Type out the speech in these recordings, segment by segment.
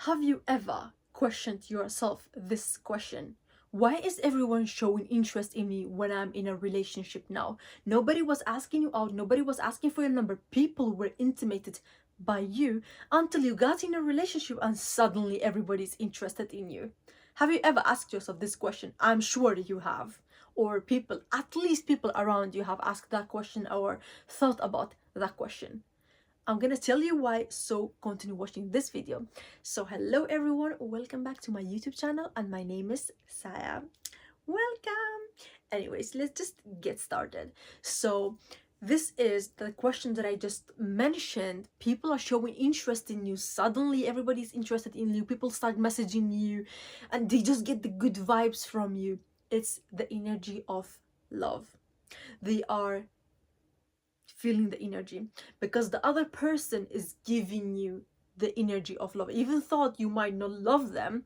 Have you ever questioned yourself this question? Why is everyone showing interest in me when I'm in a relationship now? Nobody was asking you out, nobody was asking for your number. People were intimidated by you until you got in a relationship and suddenly everybody's interested in you. Have you ever asked yourself this question? I'm sure you have. Or people, at least people around you, have asked that question or thought about that question. I'm gonna tell you why, so continue watching this video. So hello everyone, welcome back to my YouTube channel, and my name is Saia. Welcome! Anyways, let's just get started. So this is the question that I just mentioned. People are showing interest in you. Suddenly everybody's interested in you. People start messaging you and they just get the good vibes from you. It's the energy of love. They are feeling the energy because the other person is giving you the energy of love. Even thought you might not love them,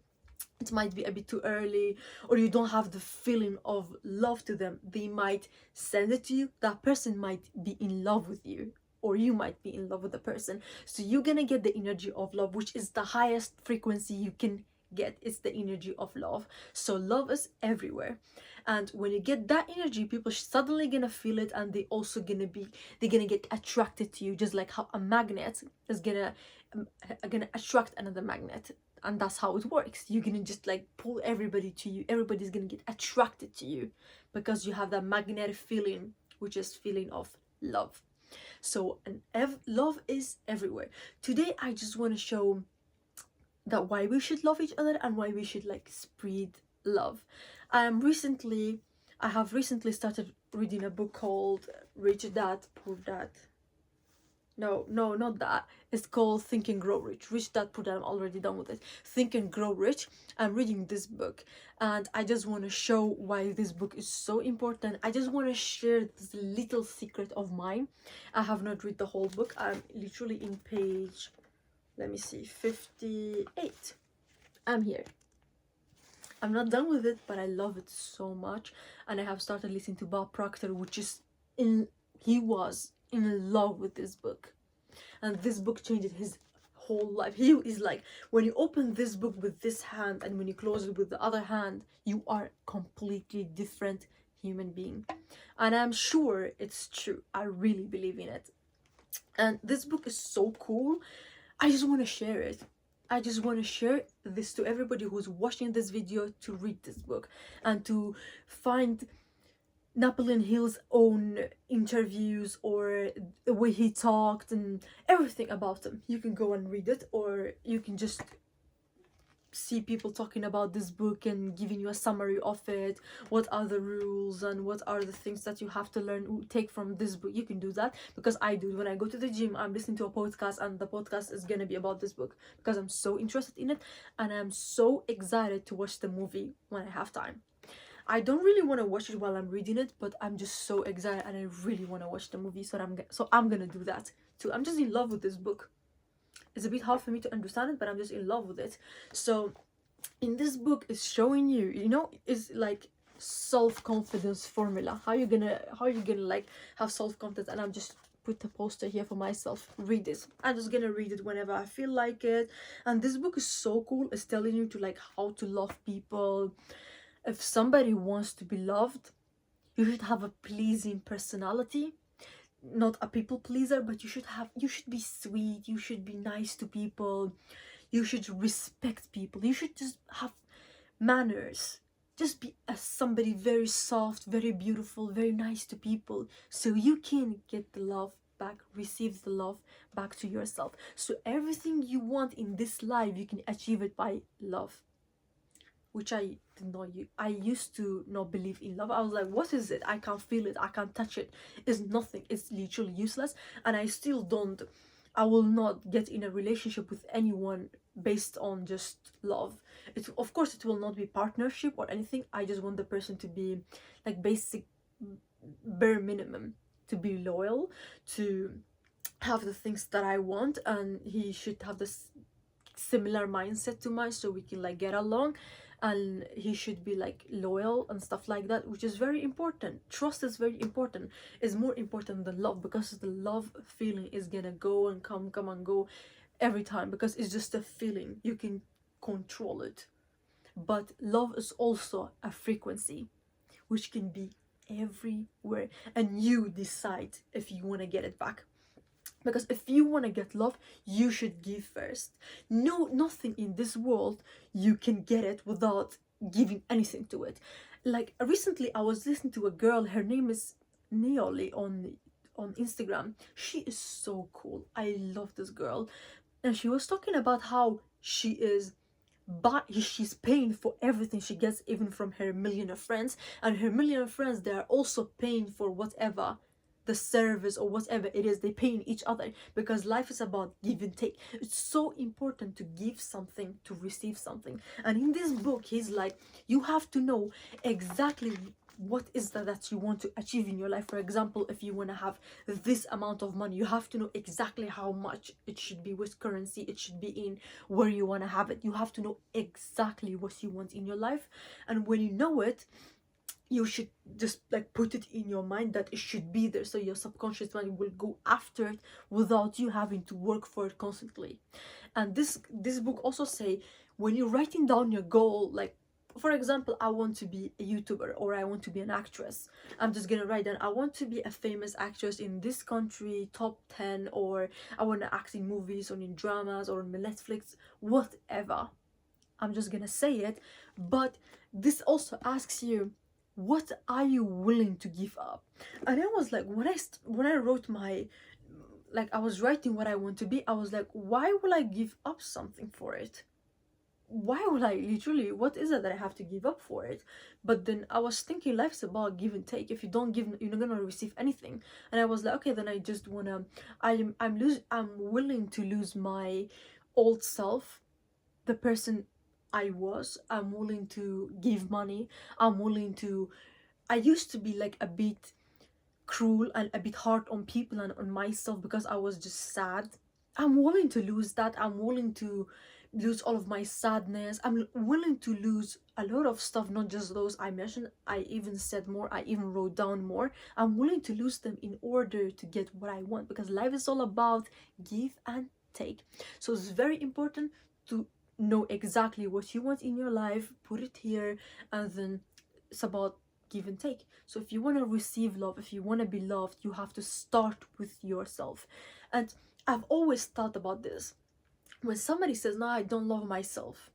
it might be a bit too early, or you don't have the feeling of love to them, they might send it to you. That person might be in love with you, or you might be in love with the person, so you're gonna get the energy of love, which is the highest frequency you can get. It's the energy of love. So love is everywhere, and when you get that energy, people suddenly gonna feel it, and they're gonna get attracted to you, just like how a magnet is gonna attract another magnet. And that's how it works. You're gonna just like pull everybody to you. Everybody's gonna get attracted to you because you have that magnetic feeling, which is feeling of love. So love is everywhere. Today I just want to show that why we should love each other and why we should like spread love. I have recently started reading a book called Rich Dad Poor Dad. No, not that. It's called Think and Grow Rich. Rich Dad Poor Dad. I'm already done with it. Think and Grow Rich. I'm reading this book, and I just want to show why this book is so important. I just want to share this little secret of mine. I have not read the whole book. I'm literally in page, let me see, 58. I'm here. I'm not done with it, but I love it so much, and I have started listening to Bob Proctor, he was in love with this book, and this book changed his whole life. He is like, when you open this book with this hand and when you close it with the other hand, you are completely different human being, and I'm sure it's true. I really believe in it, and this book is so cool. I just want to share it. I just want to share this to everybody who's watching this video, to read this book and to find Napoleon Hill's own interviews or the way he talked and everything about him. You can go and read it, or you can just see people talking about this book and giving you a summary of it. What are the rules and what are the things that you have to learn, take from this book. You can do that, because I do. When I go to the gym, I'm listening to a podcast, and the podcast is gonna be about this book because I'm so interested in it, and I'm so excited to watch the movie when I have time. I don't really want to watch it while I'm reading it, but I'm just so excited and I really want to watch the movie, so I'm gonna do that too. I'm just in love with this book. It's a bit hard for me to understand it, but I'm just in love with it. So in this book, it's showing you, it's like self-confidence formula. How you gonna like have self-confidence. And I'm just put the poster here for myself. Read this. I'm just gonna read it whenever I feel like it. And this book is so cool. It's telling you to like how to love people. If somebody wants to be loved, you should have a pleasing personality, not a people pleaser, but you should be sweet, you should be nice to people, you should respect people, you should just have manners, just be somebody very soft, very beautiful, very nice to people, so you can get the love back, receive the love back to yourself. So everything you want in this life, you can achieve it by love, which I did not use. I used to not believe in love. I was like, what is it? I can't feel it, I can't touch it, it's nothing, it's literally useless. And I still don't, I will not get in a relationship with anyone based on just love. Of course it will not be partnership or anything. I just want the person to be like basic, bare minimum, to be loyal, to have the things that I want, and he should have this similar mindset to mine, so we can like get along, and he should be like loyal and stuff like that, which is very important. Trust is very important. It's more important than love, because the love feeling is gonna go and come and go. every time, because it's just a feeling. You can control it. But love is also a frequency, which can be everywhere, and you decide if you want to get it back. Because if you want to get love, you should give first. No, nothing in this world you can get it without giving anything to it. Like recently I was listening to a girl, her name is Neoli on Instagram. She is so cool. I love this girl. And she was talking about how she is, but she's paying for everything she gets, even from her millionaire friends, and her millionaire friends, they are also paying for whatever the service or whatever it is, they paying each other, because life is about give and take. It's so important to give something to receive something. And in this book he's like, you have to know exactly what is that you want to achieve in your life. For example, if you want to have this amount of money, you have to know exactly how much it should be, which currency it should be in, where you want to have it. You have to know exactly what you want in your life. And when you know it, you should just like put it in your mind that it should be there, so your subconscious mind will go after it without you having to work for it constantly. And this book also say, when you're writing down your goal, like for example, I want to be a YouTuber or I want to be an actress, I'm just gonna write down, I want to be a famous actress in this country, top 10, or I want to act in movies or in dramas or on Netflix, whatever. I'm just gonna say it. But this also asks you, what are you willing to give up? And I was like, when I wrote my, like I was writing what I want to be, I was like, why will I give up something for it? Why would I, literally, what is it that I have to give up for it? But then I was thinking, life's about give and take. If you don't give, you're not gonna receive anything. And I was like, okay, then I just wanna, I'm willing to lose my old self, the person I was. I'm willing to give money. I'm willing to, I used to be like a bit cruel and a bit hard on people and on myself because I was just sad. I'm willing to lose that. I'm willing to lose all of my sadness. I'm willing to lose a lot of stuff, not just those I mentioned. I even said more, I even wrote down more. I'm willing to lose them in order to get what I want, because life is all about give and take. So it's very important to know exactly what you want in your life, put it here, and then it's about give and take. So if you want to receive love, if you want to be loved, you have to start with yourself. And I've always thought about this. When somebody says, no, I don't love myself,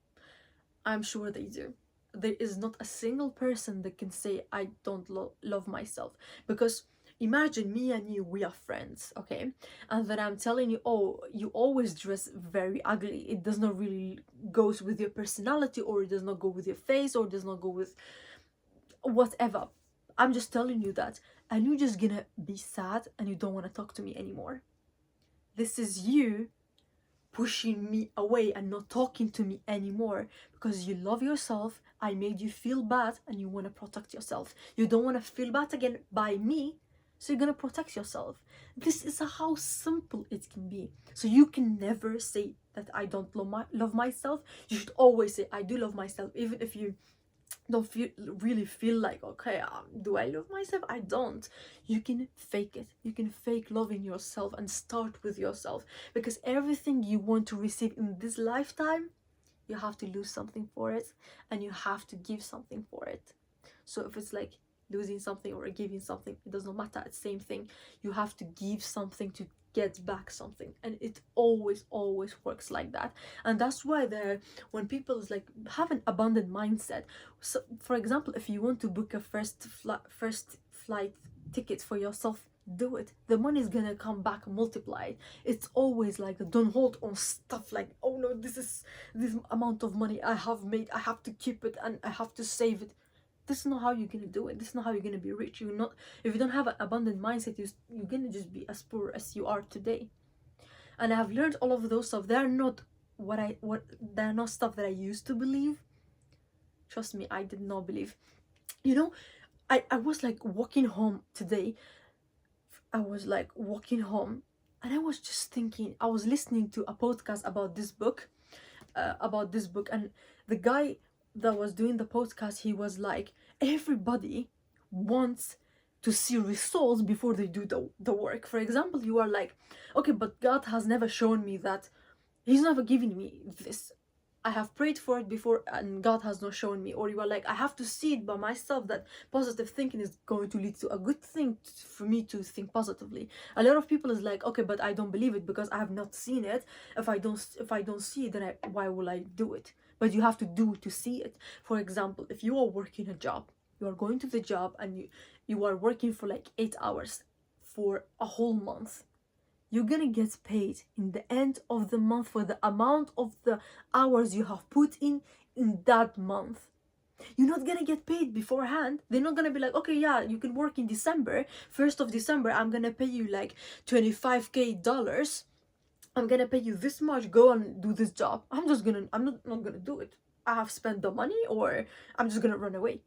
I'm sure they do. There is not a single person that can say, I don't love myself. Because imagine me and you, we are friends, okay? And then I'm telling you, oh, you always dress very ugly. It does not really goes with your personality, or it does not go with your face, or it does not go with whatever. I'm just telling you that. And you're just gonna be sad and you don't want to talk to me anymore. This is you pushing me away and not talking to me anymore because you love yourself. I made you feel bad and you want to protect yourself. You don't want to feel bad again by me, so you're gonna protect yourself. This is how simple it can be. So you can never say that I don't love myself. You should always say I do love myself, even if you don't really feel like, okay, do I love myself? I don't. You can fake it. You can fake loving yourself and start with yourself, because everything you want to receive in this lifetime, you have to lose something for it, and you have to give something for it. So if it's like losing something or giving something, it does not matter. It's the same thing. You have to give something to get back something, and it always works like that. And that's why when people is like have an abundant mindset. So for example, if you want to book a first flight ticket for yourself, do it. The money is gonna come back multiplied. It's always like, don't hold on stuff like, oh no, this amount of money I have made, I have to keep it and I have to save it. This is not how you're gonna do it. This is not how you're gonna be rich. You're not, if you don't have an abundant mindset, you're gonna just be as poor as you are today. And I have learned all of those stuff. They're not they're not stuff that I used to believe. Trust me, I did not believe. You know, I was like walking home today. I was like walking home and I was just thinking, I was listening to a podcast about this book, and the guy that was doing the podcast, he was like, everybody wants to see results before they do the work. For example, you are like, okay, but God has never shown me that He's never given me this. I have prayed for it before and God has not shown me. Or you are like, I have to see it by myself that positive thinking is going to lead to a good thing for me to think positively. A lot of people is like, okay, but I don't believe it because I have not seen it. If I don't see it, then why will I do it? But you have to do to see it. For example, if you are working a job, you are going to the job and you are working for like 8 hours for a whole month, you're gonna get paid in the end of the month for the amount of the hours you have put in that month. You're not gonna get paid beforehand. They're not gonna be like, okay, yeah, you can work in December, 1st of December, I'm gonna pay you like $25K. I'm gonna pay you this much, go and do this job. I'm not gonna do it. I have spent the money, or I'm just gonna run away.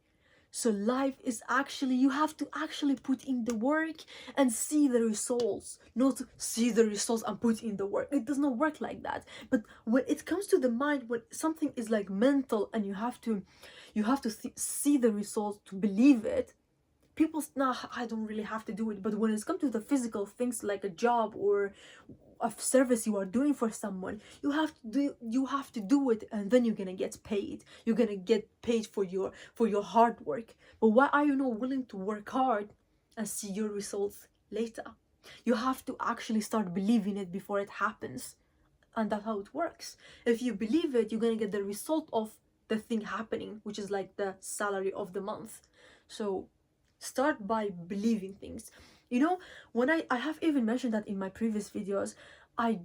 So life is actually, you have to actually put in the work and see the results, not see the results and put in the work. It does not work like that. But when it comes to the mind, when something is like mental and you have to see the results to believe it, people, nah, I don't really have to do it. But when it's come to the physical things like a job or a service you are doing for someone, you have to do it, and then you're gonna get paid. You're gonna get paid for your hard work. But why are you not willing to work hard and see your results later? You have to actually start believing it before it happens. And that's how it works. If you believe it, you're gonna get the result of the thing happening, which is like the salary of the month. So start by believing things. You know, when I have even mentioned that in my previous videos, I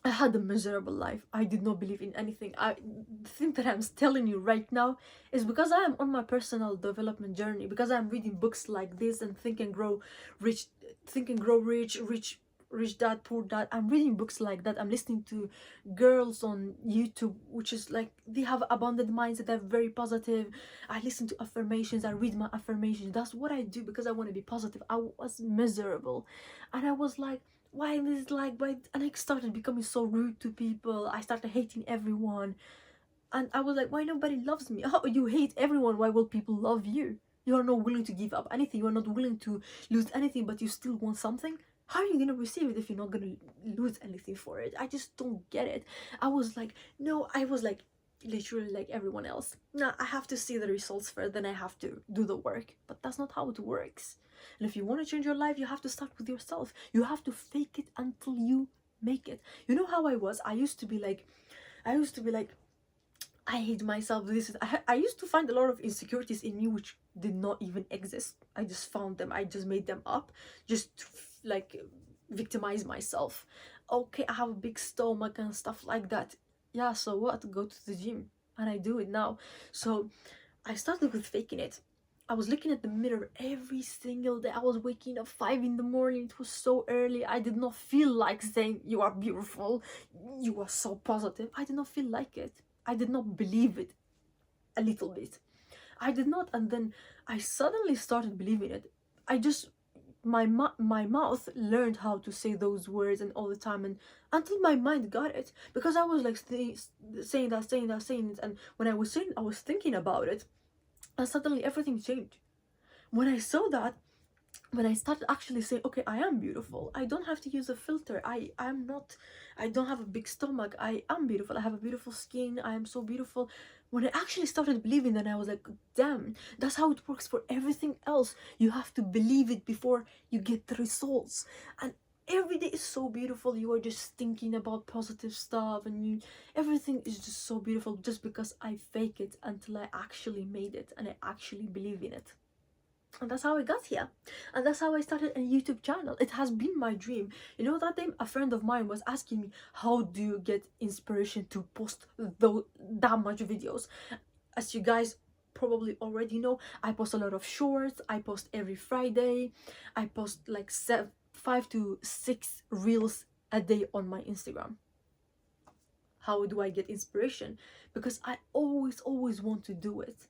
had a miserable life. I did not believe in anything. The thing that I'm telling you right now is because I am on my personal development journey, because I'm reading books like this and Think and Grow Rich, Rich Dad Poor Dad. I'm reading books like that. I'm listening to girls on YouTube, which is like, they have abundant minds that are very positive. I listen to affirmations. I read my affirmations. That's what I do because I want to be positive. I was miserable, and I was like, why is like, why? And I started becoming so rude to people. I started hating everyone, and I was like, why nobody loves me? Oh, you hate everyone, why will people love you? You are not willing to give up anything. You are not willing to lose anything, but you still want something. How are you gonna receive it if you're not gonna lose anything for it? I just don't get it. I was like, no, I was like literally like everyone else. No, I have to see the results first, then I have to do the work. But that's not how it works. And if you want to change your life, you have to start with yourself. You have to fake it until you make it. You know how I was? I used to be like, I hate myself. I used to find a lot of insecurities in me which did not even exist. I just found them. I just made them up just to like victimize myself. Okay, I have a big stomach and stuff like that. Yeah, so what? Go to the gym, and I do it now. So I started with faking it. I was looking at the mirror every single day. I was waking up 5 in the morning. It was so early. I did not feel like saying, you are beautiful, you are so positive. I did not feel like it. I did not believe it a little bit. I did not. And then I suddenly started believing it. I just, my mouth learned how to say those words and all the time, and until my mind got it, because I was like saying it, and when I was saying, I was thinking about it, and suddenly everything changed. When I saw that, when I started actually saying, okay, I am beautiful, I don't have to use a filter, I don't have a big stomach, I am beautiful, I have a beautiful skin, I am so beautiful. When I actually started believing that, I was like, damn, that's how it works for everything else. You have to believe it before you get the results. And every day is so beautiful. You are just thinking about positive stuff, and everything is just so beautiful, just because I fake it until I actually made it and I actually believe in it. And that's how I got here, and that's how I started a YouTube channel. It has been my dream. You know, that time a friend of mine was asking me, how do you get inspiration to post that much videos? As you guys probably already know, I post a lot of shorts. I post every Friday. I post like 5 to 6 reels a day on my Instagram. How do I get inspiration? Because I always want to do it.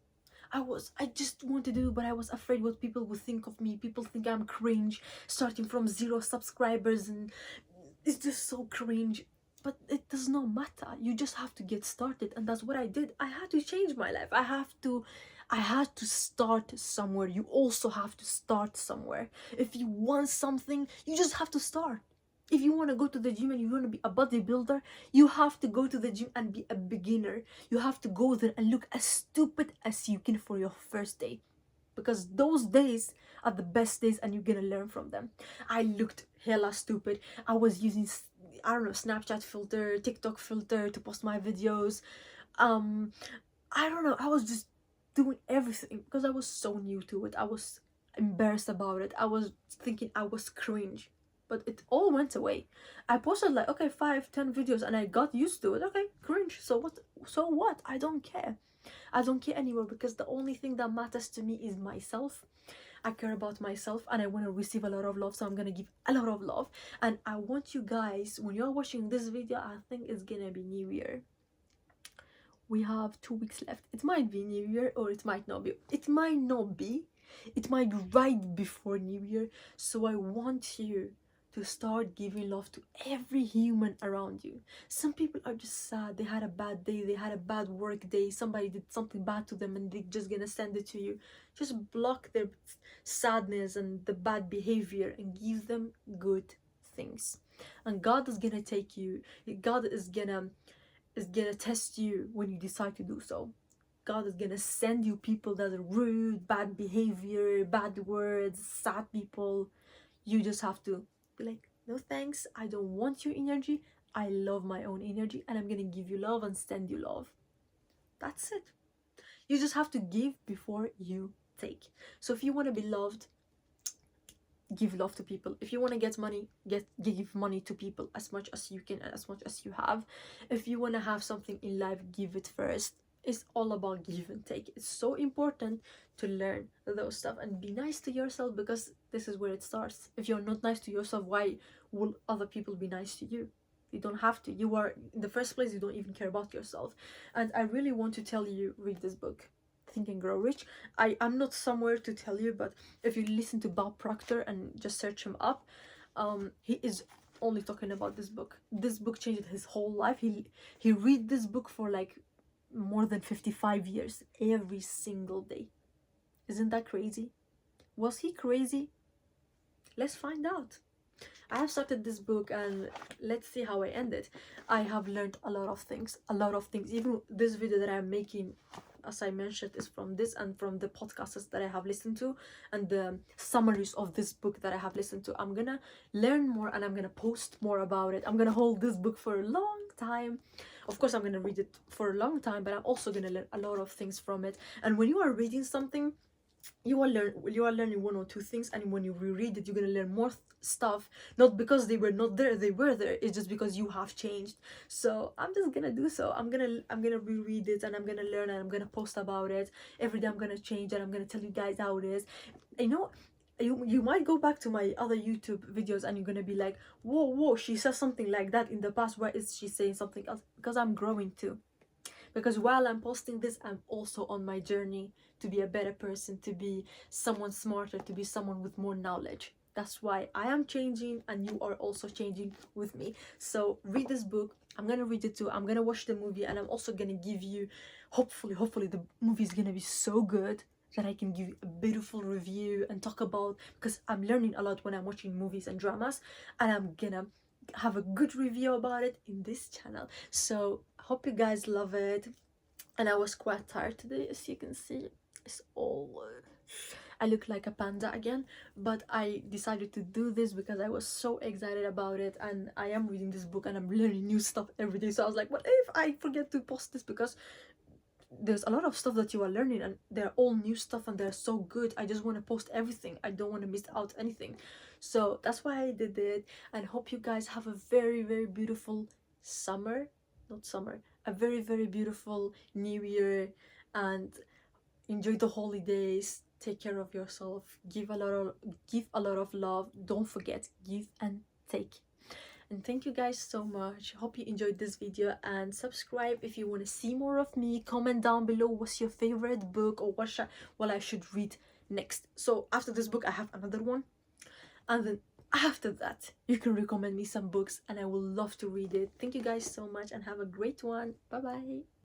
I just wanted to do, but I was afraid what people would think of me. People think I'm cringe, starting from 0 subscribers, and it's just so cringe. But it does not matter. You just have to get started, and that's what I did. I had to change my life. I had to start somewhere. You also have to start somewhere. If you want something, you just have to start. If you want to go to the gym and you want to be a bodybuilder, you have to go to the gym and be a beginner. You have to go there and look as stupid as you can for your first day, because those days are the best days and you're gonna learn from them. I looked hella stupid. I was using, I don't know, Snapchat filter, TikTok filter to post my videos. um I don't know, I was just doing everything because I was so new to it. I was embarrassed about it. I was thinking I was cringe, but it all went away. I posted like, okay, 5-10 videos and I got used to it. Okay, cringe, so what? So what? I don't care. I don't care anymore, because the only thing that matters to me is myself. I care about myself and I want to receive a lot of love, so I'm gonna give a lot of love. And I want you guys, when you're watching this video, I think it's gonna be New Year. We have 2 weeks left. It might be New Year or it might not be. It might not be. It might be right before New Year. So I want you to start giving love to every human around you. Some people are just sad. They had a bad day. They had a bad work day. Somebody did something bad to them and they're just gonna send it to you. Just block their sadness and the bad behavior and give them good things. And God is gonna take you. God is gonna test you when you decide to do so. God is gonna send you people that are rude, bad behavior, bad words, sad people. You just have to be like, no thanks, I don't want your energy. I love my own energy and I'm gonna give you love and send you love. That's it. You just have to give before you take. So if you want to be loved, give love to people. If you want to get money, give money to people as much as you can and as much as you have. If you want to have something in life, give it first. It's all about give and take. It's so important to learn those stuff and be nice to yourself, because this is where it starts. If you're not nice to yourself, why will other people be nice to you? You don't have to. You are, in the first place, you don't even care about yourself. And I really want to tell you, read this book, Think and Grow Rich. I'm not somewhere to tell you, but if you listen to Bob Proctor and just search him up, he is only talking about this book. This book changed his whole life. He read this book for like more than 55 years every single day. Isn't that crazy? Was he crazy? Let's find out. I have started this book and let's see how I end it. I have learned a lot of things. Even this video that I'm making, as I mentioned, is from this and from the podcasts that I have listened to and the summaries of this book that I have listened to. I'm gonna learn more and I'm gonna post more about it. I'm gonna hold this book for a long time. Of course, I'm gonna read it for a long time, but I'm also gonna learn a lot of things from it. And when you are reading something, you are learning one or two things, and when you reread it, you're gonna learn more stuff, not because they were not there, they were there. It's just because you have changed. So I'm just gonna do so. I'm gonna reread it and I'm gonna learn and I'm gonna post about it every day. I'm gonna change and I'm gonna tell you guys how it is. You know, you might go back to my other YouTube videos and you're gonna be like, whoa, she says something like that in the past, why is she saying something else? Because I'm growing too. Because while I'm posting this, I'm also on my journey to be a better person, to be someone smarter, to be someone with more knowledge. That's why I am changing and you are also changing with me. So read this book. I'm gonna read it too. I'm gonna watch the movie and I'm also gonna give you, hopefully the movie is gonna be so good that I can give you a beautiful review and talk about, because I'm learning a lot when I'm watching movies and dramas, and I'm gonna have a good review about it in this channel. So hope you guys love it. And I was quite tired today, as you can see. It's all I look like a panda again, but I decided to do this because I was so excited about it, and I am reading this book and I'm learning new stuff every day. So I was like, what if I forget to post this? Because there's a lot of stuff that you are learning and they're all new stuff and they're so good. I just want to post everything. I don't want to miss out anything. So that's why I did it, and hope you guys have a very, very beautiful summer. Not summer, a very, very beautiful new year, and enjoy the holidays. Take care of yourself. Give a lot of love. Don't forget, give and take. And thank you guys so much. Hope you enjoyed this video, and subscribe if you want to see more of me. Comment down below what's your favorite book or what I should read next. So after this book I have another one, and then after that you can recommend me some books and I will love to read it. Thank you guys so much and have a great one. Bye bye.